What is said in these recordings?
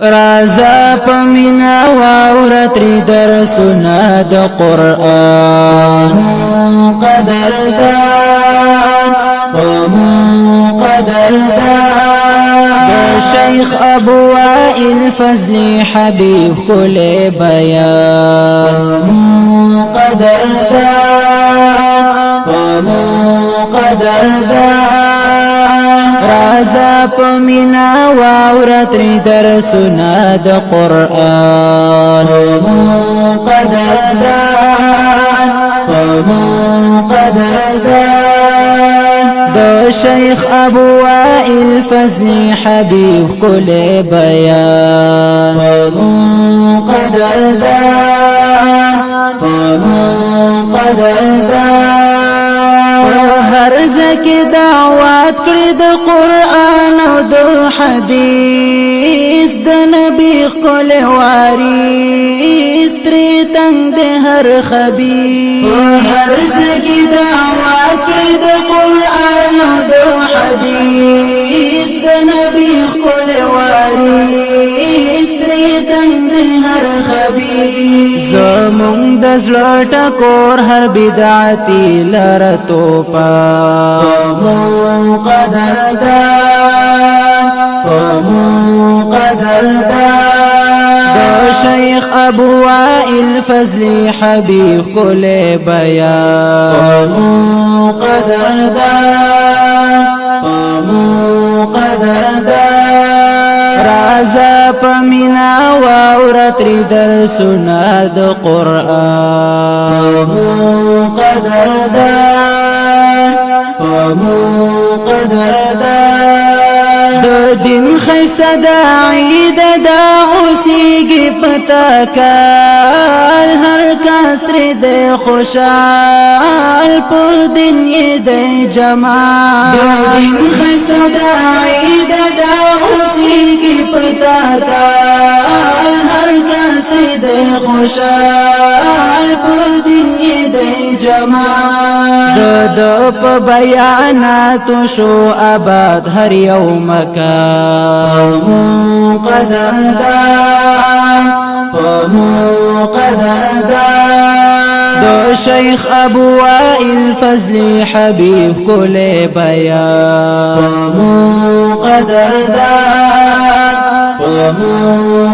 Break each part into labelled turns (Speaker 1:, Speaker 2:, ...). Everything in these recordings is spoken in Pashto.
Speaker 1: رازا پمینا واورتری درسنا د قرآن قدردان قدردان شیخ ابو وائل فضلی حبیب کل بیان قدردان قدردان رازا پمینا واورتری درسنا د قرآن قدردان قدردان دو شیخ ابو وائل فضلی حبیب کل بیان قدردان قدردان هر زکی دعوات کړي د قرآن او د حدیث د نبی کول وارث تری تنگ د هر خبيث هر زکی دعوات کړي د قرآن او د حدیث د نبی کول وارث تری تنگ د هر خبيث زمون د زړه ټکور هر بدعتي لرتو پا قدردان قدردان دو شیخ ابو وائل فضلی حبیب کل بیان قدردان قدردان رازا پمینا واورتری درسنا د قرآن قدردان قدردان د دین خیسه د عید دا اوسیږي پتا کال هر کسر د خوشال په دین د جمال د دین خیسه د عید دا اوسیږي پتا کال هر کسر د خوشال په دین د جمال د په بیانات شو آباد هر یو مکان قدردان قدردان دو شیخ ابو وائل فضلی حبیب کل بیان قدردان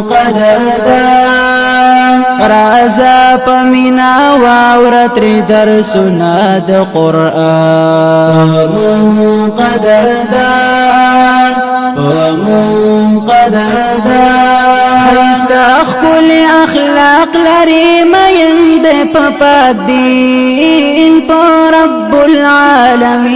Speaker 1: قدردان رازا پمینا واورتری درسنا د قرآن قدردان قدردان خیستا خپل اخلاق لري مین د پاک دین پر رب العالمین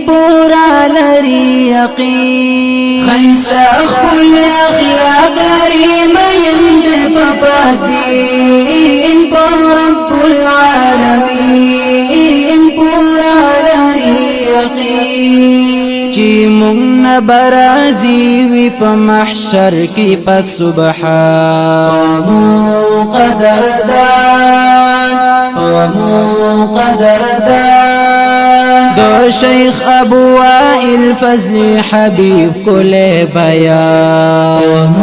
Speaker 1: پورا لري یقین خیستا خپل اخلاق لري مین د پاک دین پر رب العالمین پورا لري یقین چی مون برازی وی په محشر کی پاک سبحان قدردان قدردان دو شیخ ابو وائل فضلی حبیب کل بیان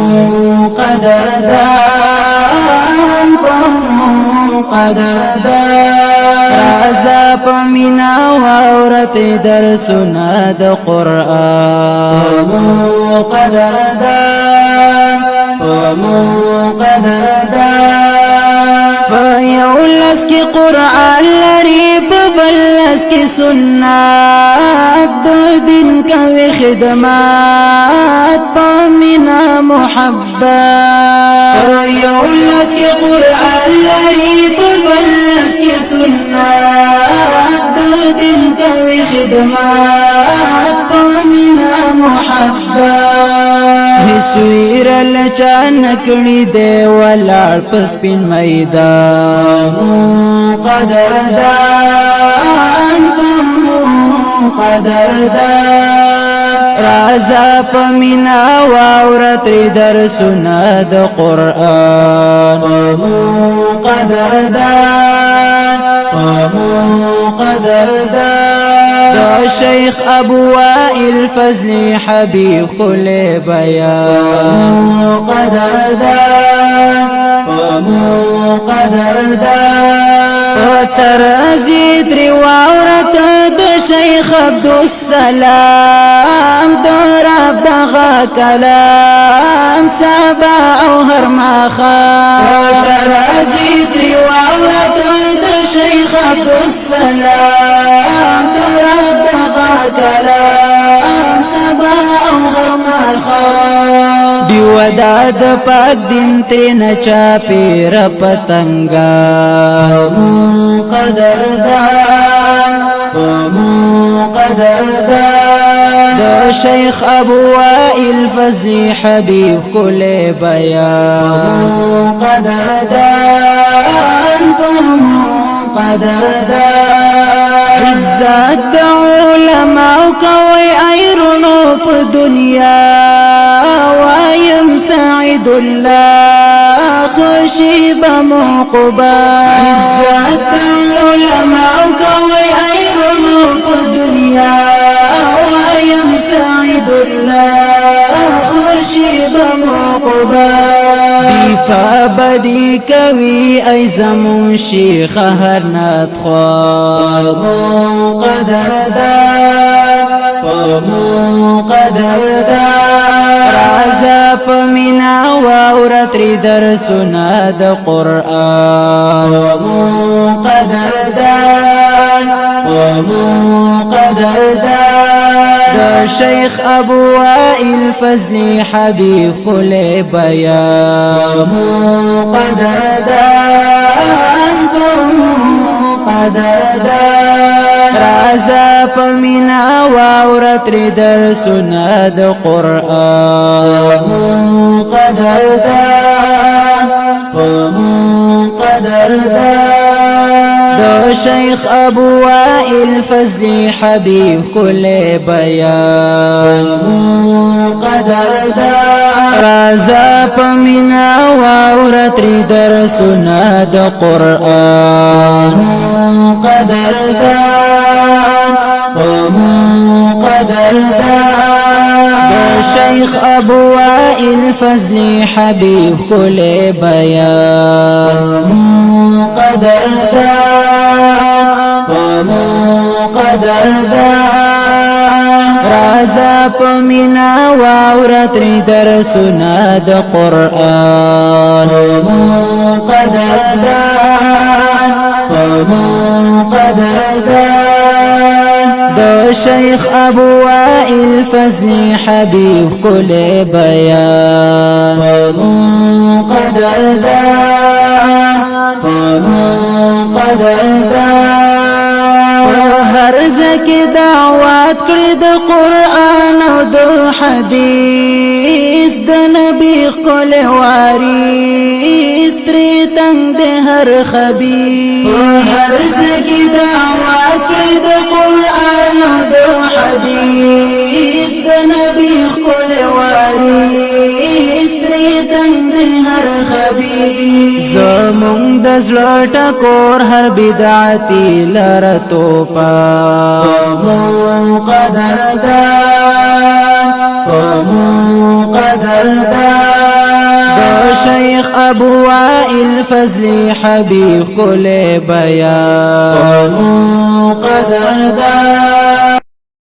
Speaker 1: قدردان قدردان رازا پمینا واورت درسنا د قرآن قدردان قدردان فیولس کی قرآن لری ببلس کی سنات دو دن کوي خدمات پمینا محبت فیولس کی قرآن لری ببلس کی سنات دو دن کوي خدمات پمینا محبت سویر لچان کړي دی ولاړ پس پین میدان قدردان قدردان رازا پمینا واورتری درسنا د قرآن قدردان قدردان شیخ ابو وائل فضلی حبیب کل بیان السلام درب دغا کلام سبا او هر ماخام درازی دی وعورت د شیخ عبدالسلام درب دغا کلام سبا او هر ماخام دیو داد پاک دین ترین چاپیر پتنگا قدردان قدردان دا شیخ ابو وائل فضلی حبیب کل بیان قدردان قدردان عزت دا علماء کوئی ایرونو پا دنیا وایم سعید اللہ خرشیب موقبا عزت دا علماء کوئی ایرونو پا دنیا وایم سعید اللہ خرشیب موقبا دیفا بدی کوي ای زمون شیخ هر نات خواه قدردان رازا پمینا واورتری درسنا د قرآن قدردان دا شیخ ابو وائل فضلی حبیب کل بیان قدردان رازا پمینا واورتری درسنا د قرآن قدردان دا شیخ ابو وائل فضلی حبیب کل بیان قدردان رازا پمینا واورتری درسنا د قرآن قدردان دا شیخ ابو وائل فضلی حبیب کل بیان قدردان رازا پمینا واورتری درسنا د قرآن قدردان دا شیخ ابو وائل فضلی حبیب کل بیان قدردان هر زکی دعوات کړي د قرآن او د حدیث د نبی کول وارث تری تنگ د هر خبيث هر زکی دعوات کړي د قرآن او د حدیث د نبی کول وارث تری تنگ د هر خبيث زمون د زړه ټکور هر بدعتي لره توپا قدردان دا شیخ ابو وائل فضلی حبیب کل بیان قدردان